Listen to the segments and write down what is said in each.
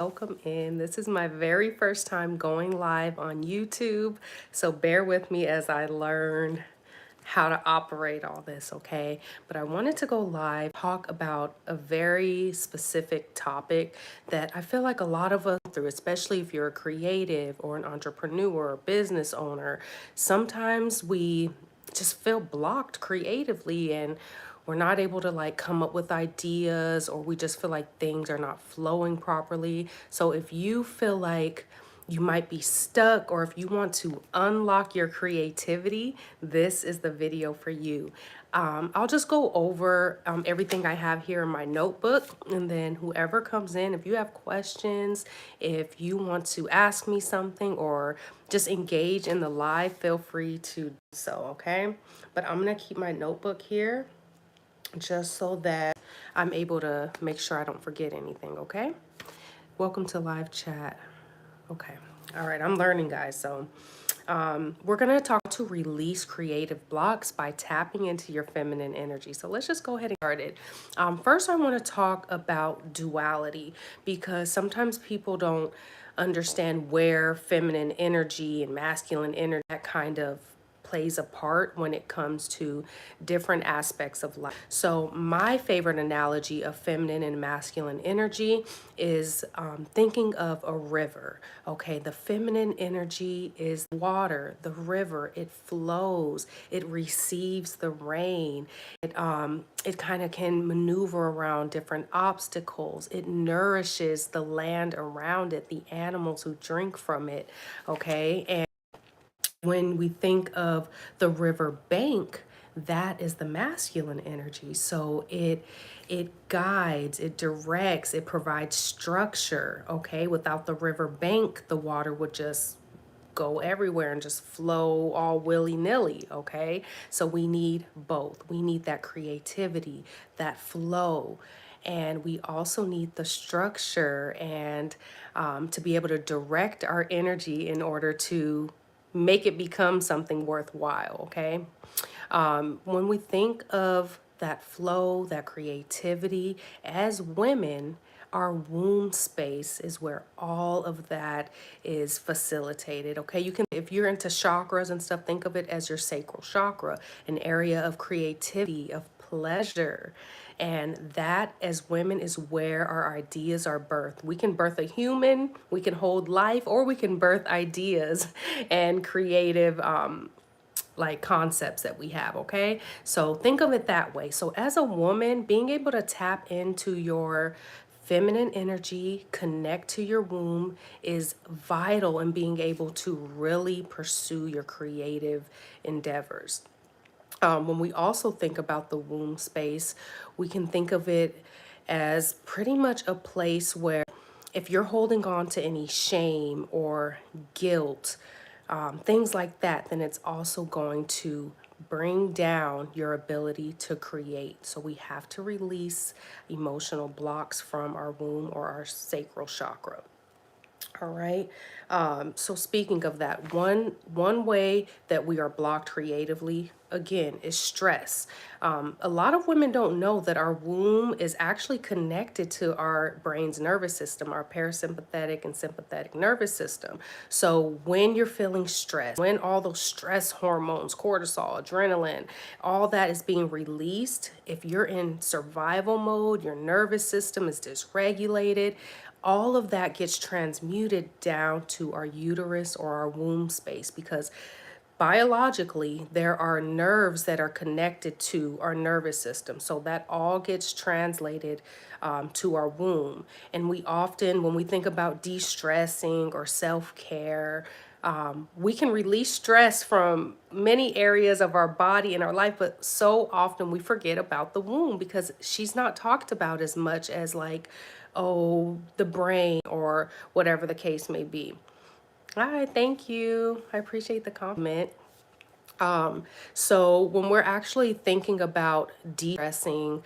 Welcome in. This is my very first time going live on YouTube, so bear with me as I learn how to operate all this, okay? But I wanted to go live, talk about a very specific topic that I feel like a lot of us go through, especially if you're a creative or an entrepreneur or business owner. Sometimes we just feel blocked creatively and we're not able to like come up with ideas, or we just feel like things are not flowing properly. So if you feel like you might be stuck, or if you want to unlock your creativity, this is the video for you. I'll just go over everything I have here in my notebook, and then whoever comes in, if you have questions, if you want to ask me something or just engage in the live, feel free to do so, okay? But I'm gonna keep my notebook here just so that I'm able to make sure I don't forget anything, okay? Welcome to live chat. Okay. All right, I'm learning, guys. So we're going to talk to release creative blocks by tapping into your feminine energy. So let's just go ahead and get started. First, I want to talk about duality, because sometimes people don't understand where feminine energy and masculine energy, that kind of plays a part when it comes to different aspects of life. So my favorite analogy of feminine and masculine energy is thinking of a river. Okay, the feminine energy is water, the river. It flows, it receives the rain. It kind of can maneuver around different obstacles. It nourishes the land around it, the animals who drink from it. Okay, and when we think of the river bank, that is the masculine energy. So it guides, it directs, it provides structure. Okay, without the river bank, the water would just go everywhere and just flow all willy-nilly. Okay, so we need both. We need that creativity, that flow, and we also need the structure and to be able to direct our energy in order to make it become something worthwhile. Okay, when we think of that flow, that creativity, as women, our womb space is where all of that is facilitated. Okay, you can, if you're into chakras and stuff, think of it as your sacral chakra, an area of creativity, of pleasure. And that, as women, is where our ideas are birthed. We can birth a human, we can hold life, or we can birth ideas and creative like concepts that we have. Okay, so think of it that way. So as a woman, being able to tap into your feminine energy, connect to your womb, is vital in being able to really pursue your creative endeavors. When we also think about the womb space, we can think of it as pretty much a place where, if you're holding on to any shame or guilt, things like that, then it's also going to bring down your ability to create. So we have to release emotional blocks from our womb or our sacral chakra. All right. So speaking of that, one way that we are blocked creatively, again, is stress. A lot of women don't know that our womb is actually connected to our brain's nervous system, our parasympathetic and sympathetic nervous system. So when you're feeling stressed, when all those stress hormones, cortisol, adrenaline, all that is being released, if you're in survival mode, your nervous system is dysregulated, all of that gets transmuted down to our uterus or our womb space, because biologically there are nerves that are connected to our nervous system. So that all gets translated to our womb. And we often, when we think about de-stressing or self-care, we can release stress from many areas of our body and our life, but so often we forget about the womb because she's not talked about as much as, like, oh, the brain or whatever the case may be. All right, thank you. I appreciate the compliment. So when we're actually thinking about de-stressing,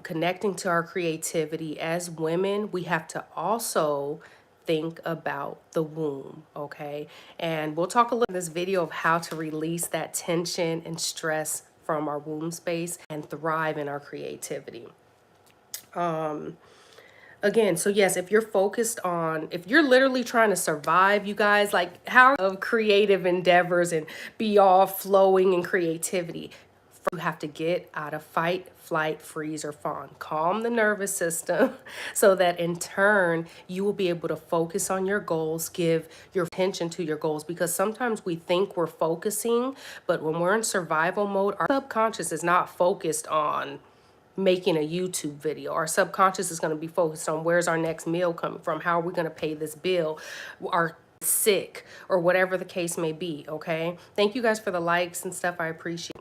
connecting to our creativity as women, we have to also think about the womb, okay? And we'll talk a little in this video of how to release that tension and stress from our womb space and thrive in our creativity. Again, so yes, if you're focused on, if you're literally trying to survive, you guys, like how of creative endeavors and be all flowing in creativity, you have to get out of fight, flight, freeze, or fawn. Calm the nervous system so that in turn, you will be able to focus on your goals, give your attention to your goals, because sometimes we think we're focusing, but when we're in survival mode, our subconscious is not focused on making a YouTube video. Our subconscious is going to be focused on where's our next meal coming from? How are we going to pay this bill? Are sick or whatever the case may be. Okay. Thank you guys for the likes and stuff. I appreciate.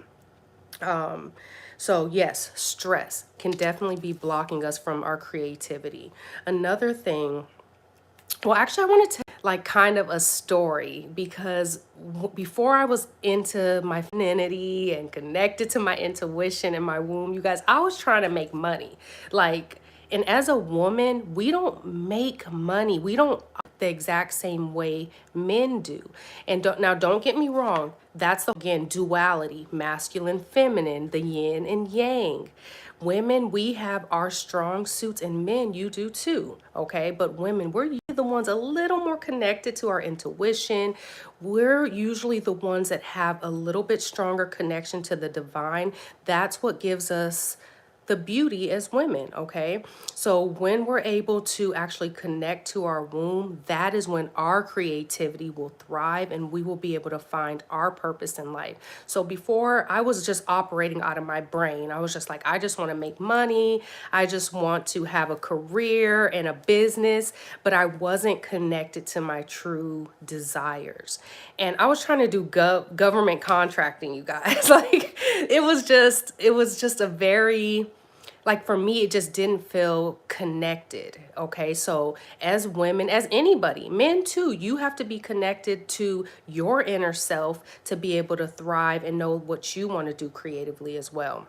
So yes, stress can definitely be blocking us from our creativity. Another thing, well, actually, I wanted to like kind of a story because before I was into my femininity and connected to my intuition and my womb, you guys, I was trying to make money. Like, and as a woman, we don't make money. We don't the exact same way men do. And don't get me wrong, that's the, again, duality, masculine, feminine, the yin and yang. Women, we have our strong suits, and men, you do too, okay? But women, we're usually the ones a little more connected to our intuition. We're usually the ones that have a little bit stronger connection to the divine. That's what gives us the beauty as women, okay? So when we're able to actually connect to our womb, that is when our creativity will thrive and we will be able to find our purpose in life. So before, I was just operating out of my brain. I was just like, I just want to make money. I just want to have a career and a business, but I wasn't connected to my true desires. And I was trying to do government contracting, you guys. Like it was just a very, like for me, it just didn't feel connected. Okay. So as women, as anybody, men too, you have to be connected to your inner self to be able to thrive and know what you want to do creatively as well.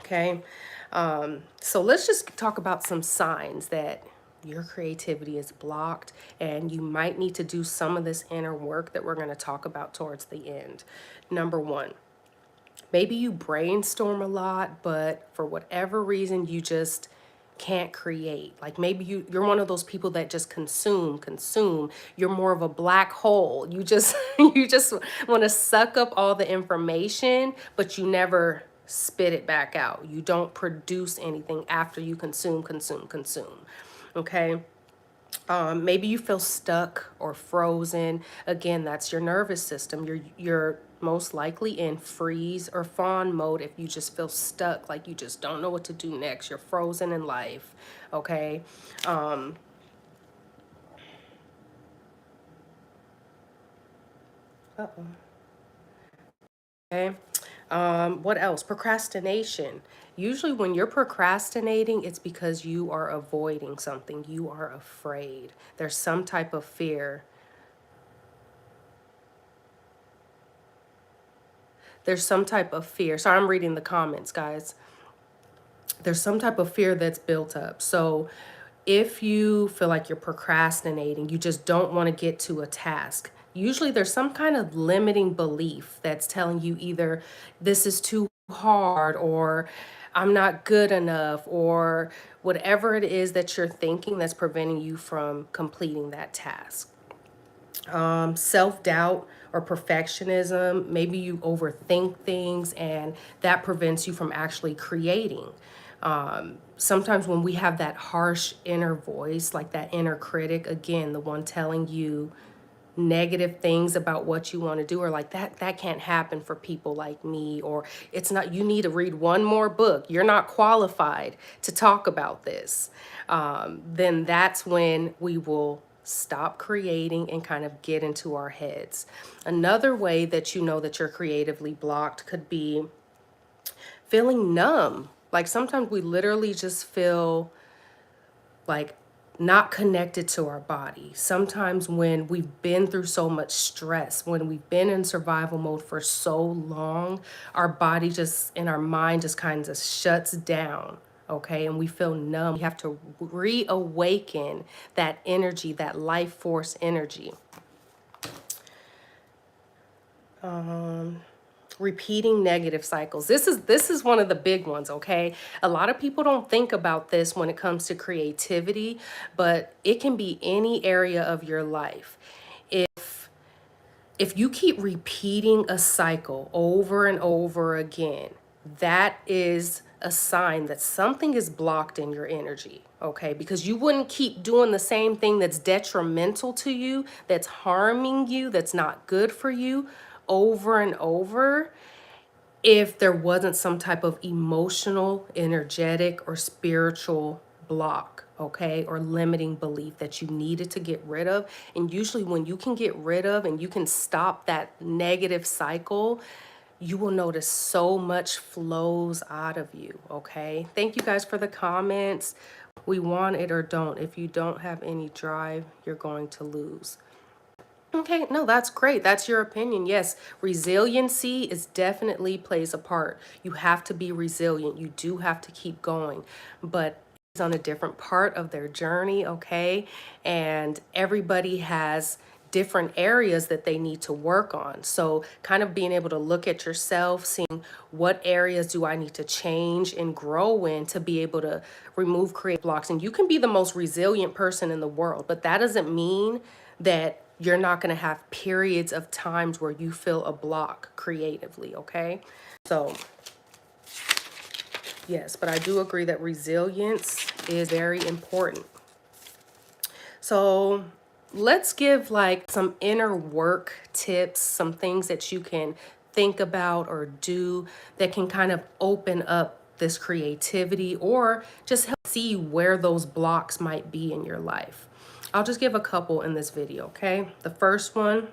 Okay. So let's just talk about some signs that your creativity is blocked and you might need to do some of this inner work that we're going to talk about towards the end. Number one, maybe you brainstorm a lot, but for whatever reason, you just can't create. Like maybe you're one of those people that just consume. You're more of a black hole. You just you just want to suck up all the information, but you never spit it back out. You don't produce anything after you consume. Okay. Maybe you feel stuck or frozen. Again, that's your nervous system. You're most likely in freeze or fawn mode if you just feel stuck, like you just don't know what to do next. You're frozen in life. Okay. Uh-oh. Okay. What else? Procrastination. Usually when you're procrastinating, it's because you are avoiding something. You are afraid. There's some type of fear. There's some type of fear. Sorry, I'm reading the comments, guys. There's some type of fear that's built up. So if you feel like you're procrastinating, you just don't want to get to a task. Usually there's some kind of limiting belief that's telling you either this is too hard or I'm not good enough or whatever it is that you're thinking that's preventing you from completing that task. Self-doubt or perfectionism. Maybe you overthink things and that prevents you from actually creating. Sometimes when we have that harsh inner voice, like that inner critic, again, the one telling you negative things about what you want to do, or like that can't happen for people like me, or it's not, you need to read one more book, you're not qualified to talk about this. Then that's when we will stop creating and kind of get into our heads. Another way that you know that you're creatively blocked could be feeling numb. Like sometimes we literally just feel like not connected to our body. Sometimes when we've been through so much stress, when we've been in survival mode for so long, our body just and our mind just kind of shuts down. Okay, and we feel numb. We have to reawaken that energy, that life force energy. repeating negative cycles. This is one of the big ones, okay? A lot of people don't think about this when it comes to creativity, but it can be any area of your life. If you keep repeating a cycle over and over again, that is a sign that something is blocked in your energy, okay? Because you wouldn't keep doing the same thing that's detrimental to you, that's harming you, that's not good for you over and over if there wasn't some type of emotional, energetic, or spiritual block, okay, or limiting belief that you needed to get rid of. And usually, when you can get rid of and you can stop that negative cycle, you will notice so much flows out of you, okay? Thank you guys for the comments. We want it or don't. If you don't have any drive, you're going to lose. Okay, no, that's great. That's your opinion. Yes, resiliency is definitely plays a part. You have to be resilient. You do have to keep going, but it's on a different part of their journey, okay? And everybody has different areas that they need to work on. So kind of being able to look at yourself, seeing what areas do I need to change and grow in to be able to remove creative blocks. And you can be the most resilient person in the world, but that doesn't mean that you're not going to have periods of times where you feel a block creatively, okay? So, yes, but I do agree that resilience is very important. So, let's give like some inner work tips, some things that you can think about or do that can kind of open up this creativity or just help see where those blocks might be in your life. I'll just give a couple in this video, okay? The first one,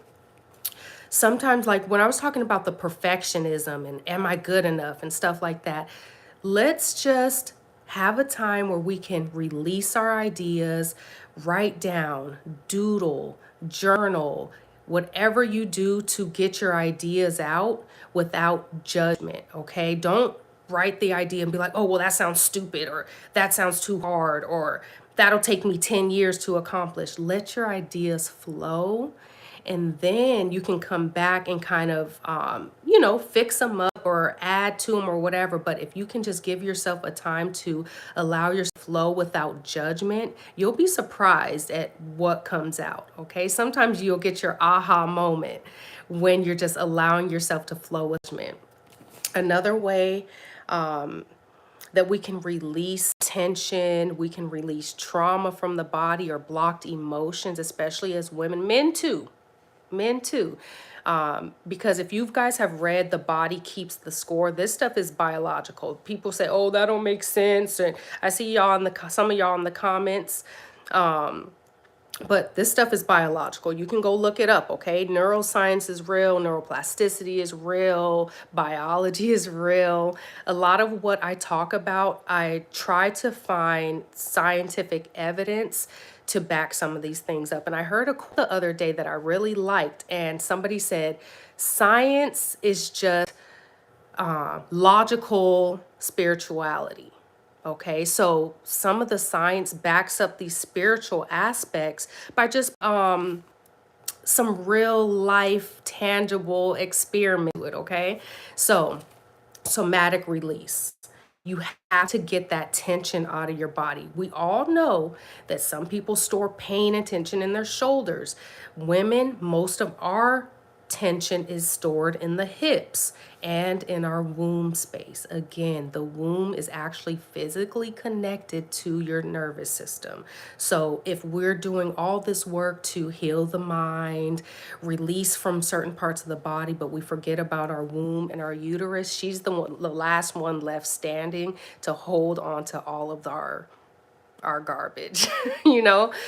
sometimes like when I was talking about the perfectionism and am I good enough and stuff like that, let's just have a time where we can release our ideas, write down, doodle, journal, whatever you do to get your ideas out without judgment, okay? Don't write the idea and be like, oh, well, that sounds stupid, or that sounds too hard, or that'll take me 10 years to accomplish. Let your ideas flow. And then you can come back and kind of, fix them up or add to them or whatever. But if you can just give yourself a time to allow your flow without judgment, you'll be surprised at what comes out. Okay. Sometimes you'll get your aha moment when you're just allowing yourself to flow with judgment. Another way that we can release tension, we can release trauma from the body or blocked emotions, especially as women, men too. Because if you guys have read The Body Keeps the Score, this stuff is biological. People say, oh, that don't make sense. And I see y'all in some of y'all in the comments. But this stuff is biological. You can go look it up, okay? Neuroscience is real, neuroplasticity is real, biology is real. A lot of what I talk about, I try to find scientific evidence to back some of these things up. And I heard a quote the other day that I really liked, and somebody said, science is just logical spirituality. Okay, so some of the science backs up these spiritual aspects by just some real life tangible experiment with, okay? So somatic release. You have to get that tension out of your body. We all know that some people store pain and tension in their shoulders. Women, most of our tension is stored in the hips and in our womb space. Again, the womb is actually physically connected to your nervous system. So if we're doing all this work to heal the mind, release from certain parts of the body, but we forget about our womb and our uterus, she's the last one left standing to hold on to all of our garbage,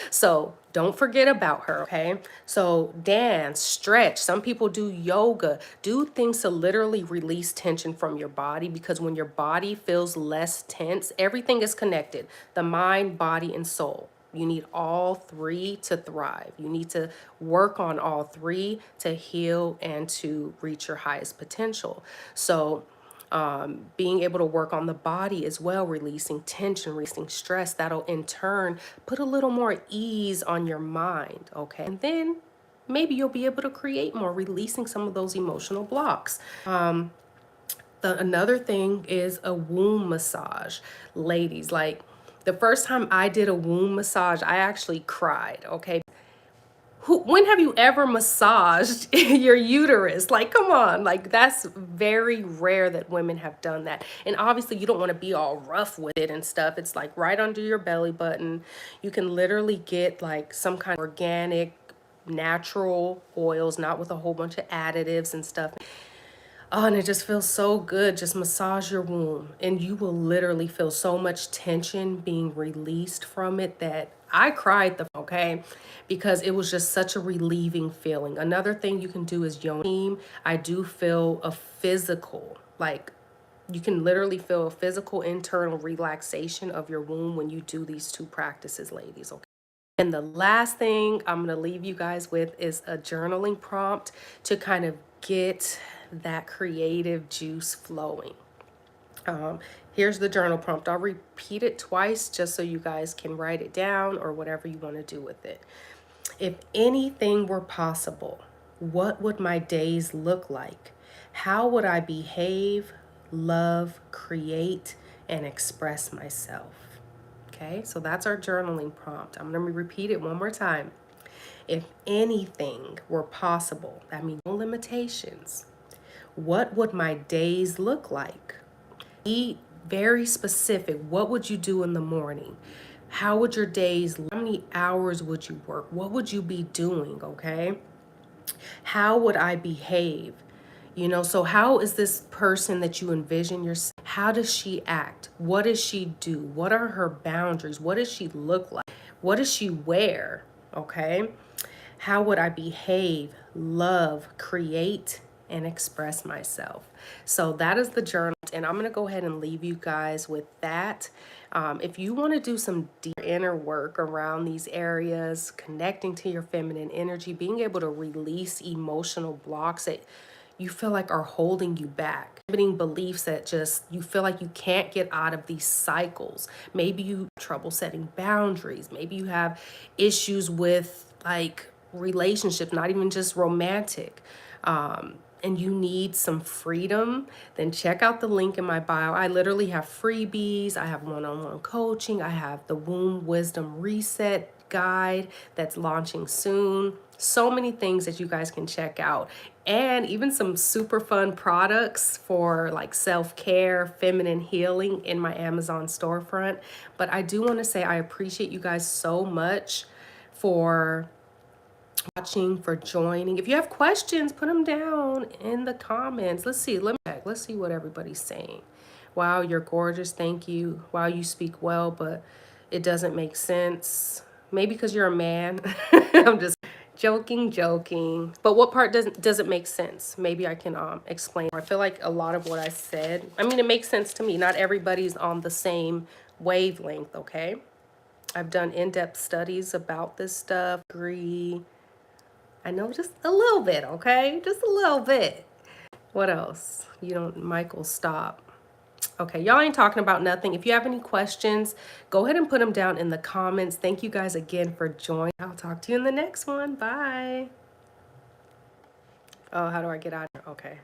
So don't forget about her, okay? So dance, stretch. Some people do yoga. Do things to literally release tension from your body, because when your body feels less tense, everything is connected. The mind, body, and soul. You need all three to thrive. You need to work on all three to heal and to reach your highest potential. So being able to work on the body as well, releasing tension, releasing stress, that'll in turn put a little more ease on your mind, okay? And then maybe you'll be able to create more, releasing some of those emotional blocks. Another thing is a womb massage. Ladies, like the first time I did a womb massage, I actually cried, okay? When have you ever massaged your uterus? Like, come on, like that's very rare that women have done that. And obviously you don't want to be all rough with it and stuff. It's like right under your belly button. You can literally get like some kind of organic, natural oils, not with a whole bunch of additives and stuff. Oh, and it just feels so good. Just massage your womb, and you will literally feel so much tension being released from it that I cried okay, because it was just such a relieving feeling. Another thing you can do is yoni. I do feel a physical, like you can literally feel a physical internal relaxation of your womb when you do these two practices, ladies. Okay. And the last thing I'm going to leave you guys with is a journaling prompt to kind of get that creative juice flowing. Here's the journal prompt. I'll repeat it twice just so you guys can write it down or whatever you want to do with it. If anything were possible, what would my days look like? How would I behave, love, create, and express myself? Okay, so that's our journaling prompt. I'm going to repeat it one more time. If anything were possible, that means no limitations, what would my days look like? Be very specific. What would you do in the morning? How would your days, how many hours would you work? What would you be doing, okay? How would I behave? You know, so how is this person that you envision yourself? How does she act? What does she do? What are her boundaries? What does she look like? What does she wear? Okay. How would I behave, love, create, and express myself? So that is the journal. And I'm going to go ahead and leave you guys with that. If you want to do some deep inner work around these areas, connecting to your feminine energy, being able to release emotional blocks that you feel like are holding you back, limiting beliefs that just you feel like you can't get out of these cycles. Maybe you have trouble setting boundaries. Maybe you have issues with like relationships, not even just romantic. And you need some freedom, then check out the link in my bio. I literally have freebies. I have one-on-one coaching. I have the Womb Wisdom Reset guide that's launching soon. So many things that you guys can check out, and even some super fun products for like self-care, feminine healing in my Amazon storefront. But I do want to say I appreciate you guys so much for watching, for joining. If you have questions, put them down in the comments. Let's see, let's see what everybody's saying. Wow, you're gorgeous, thank you. Wow, you speak well, but it doesn't make sense. Maybe because you're a man. I'm just joking. But what part doesn't make sense? Maybe I can explain. I feel like a lot of what I said, I mean, it makes sense to me. Not everybody's on the same wavelength, okay? I've done in-depth studies about this stuff. Agree. I know just a little bit, okay? Just a little bit. What else? You don't, Michael, stop. Okay, y'all ain't talking about nothing. If you have any questions, go ahead and put them down in the comments. Thank you guys again for joining. I'll talk to you in the next one. Bye. Oh, how do I get out of here? Okay.